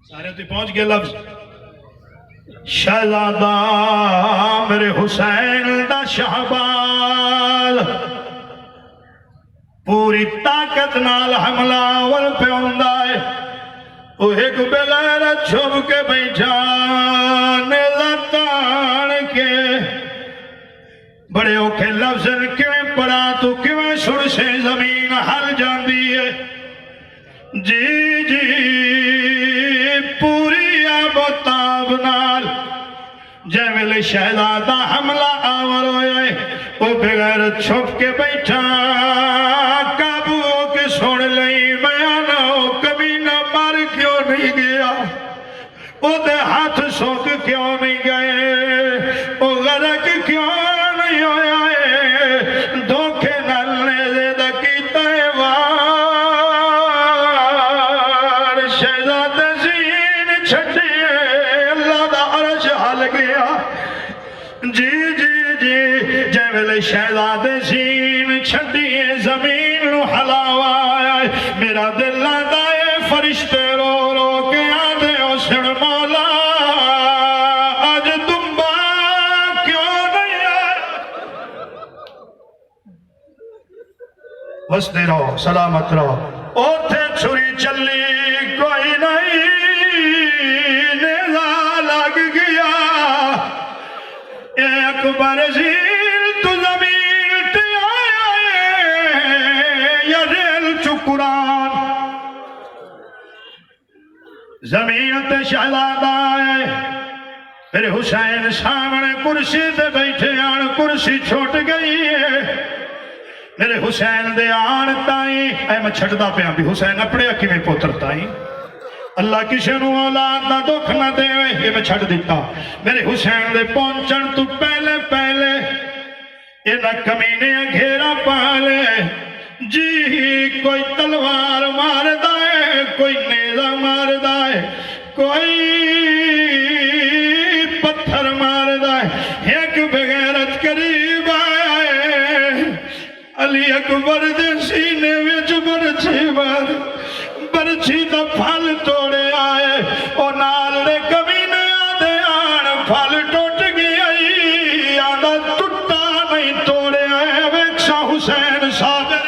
سارے تے پہنچ گئے لفظ شہزادہ میرے حسین دا شہباز پوری طاقت نال حملہ ول پہ ہوندا ہے وہ ایک بغیر چھپ کے بیٹھا نیزہ تان کے بڑے اوکھے لفظ کیویں پڑھا تو کیویں سن سے زمین ہل جاندی ہے جی جی پوری آب و تاب نال جے ویلے شہزادہ حملہ آور ہوئے وہ بغیر چھپ کے بیٹھا قابو ہو کے سن لئی میاں ہو کبھی نہ مر کیوں نہیں گیا وہ دے ہاتھ سوک کیوں نہیں گئے وہ غرق کیوں نہیں ہویا ہے دھوکے نلنے زیدہ کیتا ہے وار شہزادہ زین چھٹیے اللہ دا عرش حل گیا جی جی جی جے ویلے شہزادہ زین چھٹیے زمین نو حلاوہ آیا میرا دل آدھا ہے فرشتے رو رو کے آدھے حسن مولا آج تم با کیوں نہیں آئے وستے رہو سلامت رہو اوتھے چھری چلی کوئی نہیں نیزہ لگ گیا اے اکبر زیر تو زمین تے آیا یا ریل چکران زمین تے شہزادہ آئے میرے حسین سامنے کرسی تے بیٹھے آن کرسی چھوٹ گئی ہے میرے حسین دے آن تائیں اے میں چھڑدا پہ بھی حسین اپنے اکی میں پوتر تائیں اللہ کسی نو اولاد نہ دکھ نہ دے یہ میں چھڑ دیتا میرے حسین دے پہنچن تو پہلے پہلے یہ نہ کمینے گھیرا پالے جی کوئی تلوار مار دائے کوئی نیزہ مار دائے کوئی پتھر مار دائے ایک بغیرت قریب آئے علی اکبر دے سینے وچ برچھی دا پھل توڑے آئے او نال دے کمینے آدھے آن پھل ٹوٹ گیا آدھا ٹوٹا نہیں توڑے آئے ویکشا حسین صابر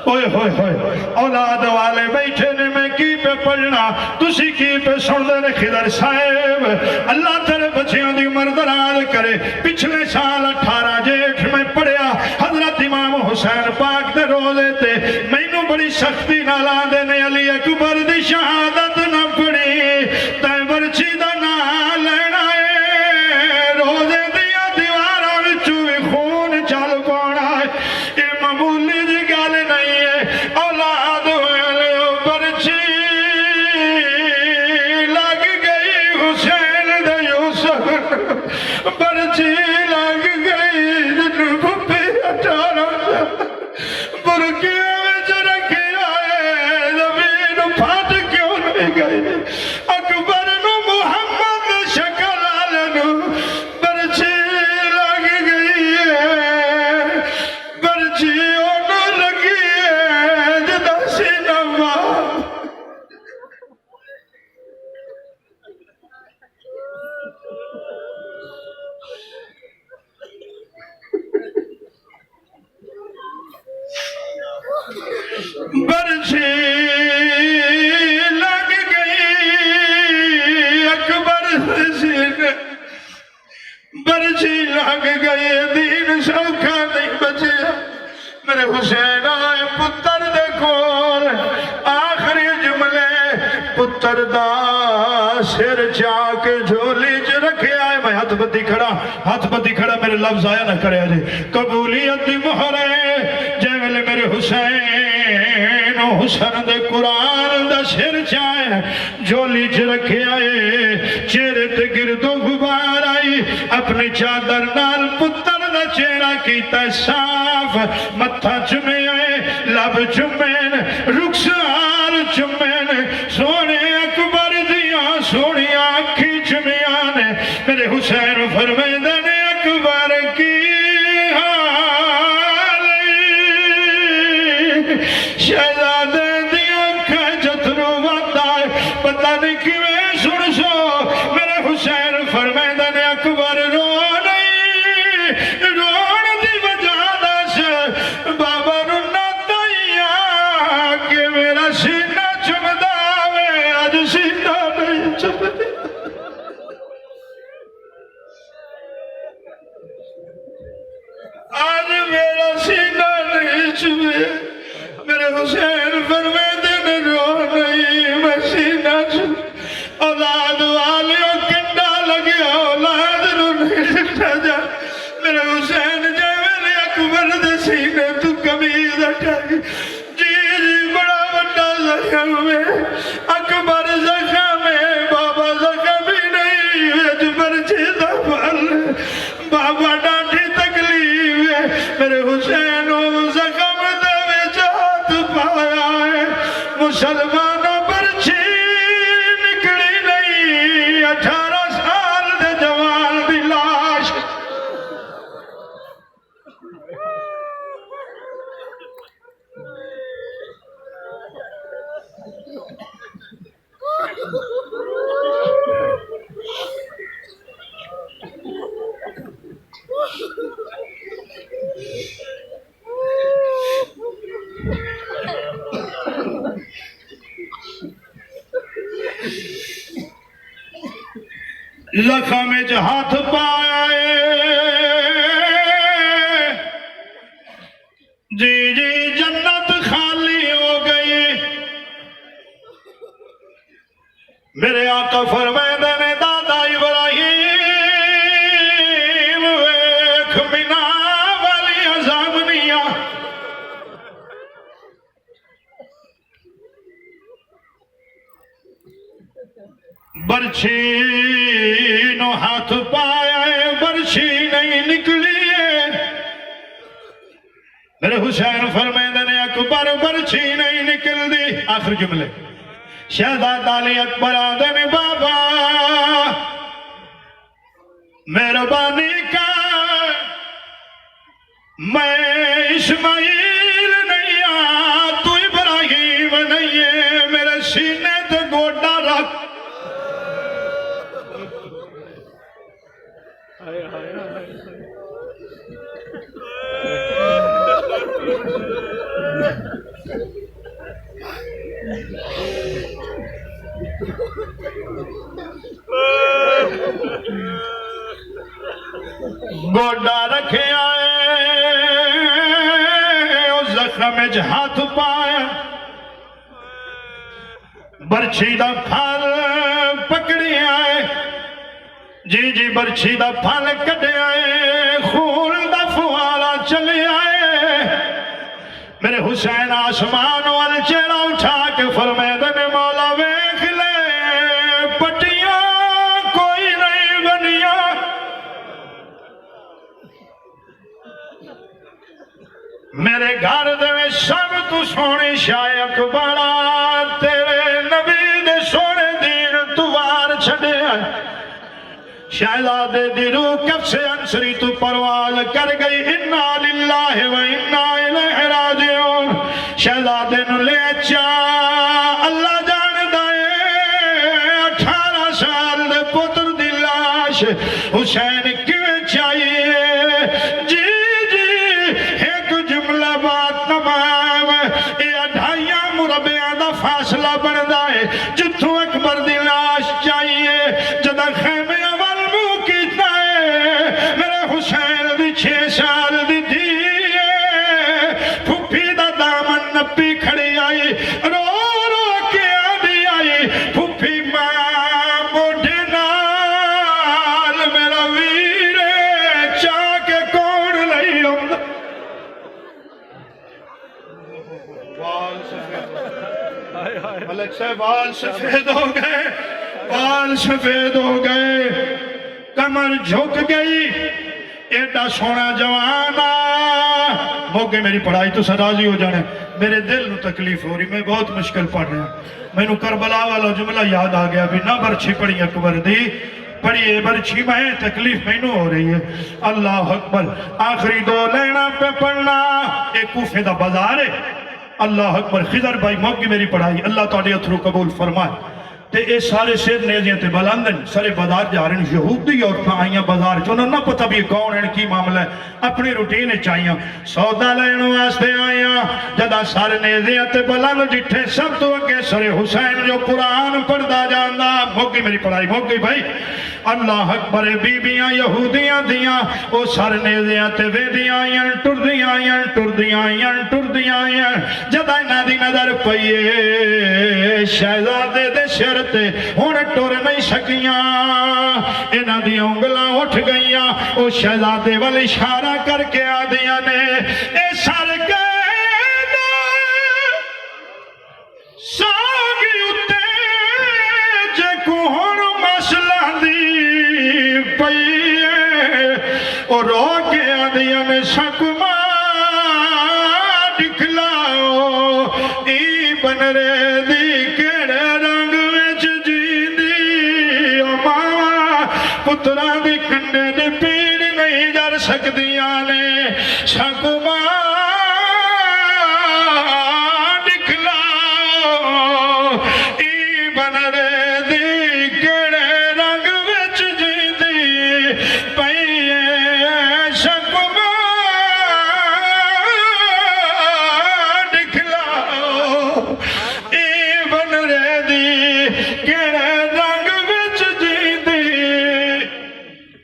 اوئے ہوئے ہوئے اولاد والے بیٹھے نے میں کی پہ پڑھنا تسی کی پہ سن دے خضر صاحب اللہ تیرے بچیاں دی عمر دراز کرے پچھلے سال 18 جیٹھ میں پڑھیا حضرت امام حسین پاک دے روزے تے مینوں بڑی سختی نہ لا دینے علی اکبر دی شہادت نہ پڑھی تے برچی دا نہ لینا ہے روزے دیا دیواراں وچوں وی خون چل پانا ہے یہ معمولی جی گل نہیں ہے اولاد والے برچی لگ گئی حسین دے یوسف برچی لگ گئی جنوں پہ 18 برکیاں وچ رکھے آئے زمین پھٹ کیوں نہیں گئی اکبر نو محمد شکل آلنو برچی لگ گئی ہے برچی انہوں لگی ہے جدا سینما برچی لگ گئی اکبر سینے برچی لگ گئی دین سوکھا نہیں بچے میرے حسین آئے پتر دیکھو آخری جملے پتر دا سر چاک جھولی چ رکھے آئے میں ہاتھ بدی کھڑا میرے لفظ آیا نہ کرے آجے قبولیت دی مہر ہے جے ویلے میرے حسین حسن دے قرآن دا سر چاہے جھولی چ رکھے آئے چہرے تے گردو غبار آئی اپنی چادر نال پتر دا چہرہ کیتا صاف متھا چمے آئے لب چمین رخسار چمین سونے اکبر دیا سونی آنکھی چمیان میرے حسین فرمیدہ نے اکبر کی حال شہزادے حسین فرمیندے نے رو نہیں مسینہ اولاد والیوں کنڈا لگیا اولاد رو نہیں لٹھا جا میرے حسین جے میرے اکبر دے سینے تو کمیز اٹھائی جی بڑا بڑا زخم میں اکبر زخم میں بابا زخم ہی نہیں ویج برچے دا پھل بابا ڈاٹھی تکلیف ہے میرے حسین زخم دے وچات پایا ہے مسلمانوں برچی نکلی نہیں 18 سال دے جوان دی لاش لکھا میں ہاتھ پائے جی جی جنت خالی ہو گئی میرے آقا فرمیندے نے دادا ابراہیم ویکھ مینا والی ازامنیاں برچھی نو ہاتھ پایا ہے برچھی نہیں نکلی ہے میرے حسین فرمیندے نے اکبر برچھی نہیں نکل دی آخر جملے شہزاد علی اکبر آدھے نے بابا مہربانی کا میں اسماعیل نہیں تو ابراہیم نہیں ہے میرے سینے تے گوڑا رکھ گوڑا رکھے آئے اس زخم میں ہاتھ پائے برچھی دا پھل پکڑی آئے جی جی برچھی دا پھل کٹے آئے خون دا فوارا چلے آئے میرے حسین آسمان وال چہرہ اٹھا کے فرمیندے نے مولا ویکھ لے پٹیاں کوئی نہیں بنیا میرے گھر دے میں سب تو سونے شاہ اکبرہ تیرے نبی دے سونے دین تو وار چھڑے آئے شہزادے دی روح کب سے انسری تو پرواز کر گئی انا للہ و انا الیہ راجعون شہزادے نو لے اچھا اللہ جان دائے 18 سال دے پتر دی لاش حسین کیویں چاہیے جی جی ایک جملہ بات تمام یہ 2.5 مربعہ دا فاصلہ بن دائے جتوں اکبر دی لاش چاہیے جدہ خیمے حسین دی 6 سال دی دیئے پھوپی دا دامن نپی کھڑی آئی رو رو کے آدھی آئی پھوپی ماں موڑے نال میرا ویرے چاہ کے کون لئی ہوں وال سفید ملک سے وال سفید ہو گئے وال سفید ہو گئے کمر جھک گئی ایڈا سونا جوانا موقع میری پڑھائی تو راضی ہو جانے میرے دل نو تکلیف ہو رہی میں بہت مشکل پڑھ رہا میں نو کربلا والا جملہ یاد آ گیا بھی نہ برچھی پڑھی اکبر دی پڑھیے برچھی میں تکلیف میں نو ہو رہی ہے اللہ اکبر آخری 2 لینا پہ پڑھنا ایک کوفے دا بازار ہے اللہ اکبر خضر بھائی موقع میری پڑھائی اللہ تعالی اتھرو قبول فرمائے تے اے سارے سر نیزیاں تے بلندن سارے بازار جا رہے ہیں یہودی عورتاں آئیاں بازار چ انہوں نہ پتہ بھی کون ہیں کی معاملہ ہے اپنی روٹین چاہیاں سودا لین واسطے آئیاں جدا سارے نیزیاں تے بلند جٹھے سب تو اگے سر حسین جو قرآن پڑھدا جاندا موقع میری پڑھائی موقع بھائی اللہ اکبر بیبیاں یہودیاں دیاں او سارے نیزیاں تے ویدیاں آئیاں ٹردیاں آئیاں ٹردیاں آئیاں ٹردیاں آئیاں جدا انہاں دی نظر پئیے شہزادے دے سر تے ہن ٹر نہیں سکیاں انہاں دی انگلاں اٹھ گئیاں او شہزادے وال اشارہ کر کے آدیاں نے اے سر کے ساگی اتے جے کو ہن مسئلہ دی پئیے او رو کے آدیاں نے سکما دکھلاؤ ای بن رے دی کیڑے رنگ وچ جیندی او ماں پتراں دی کنڈے دی پیڑ نہیں جر سکدیاں نے سکما دکھلاؤ ای بن رے دی کیڑے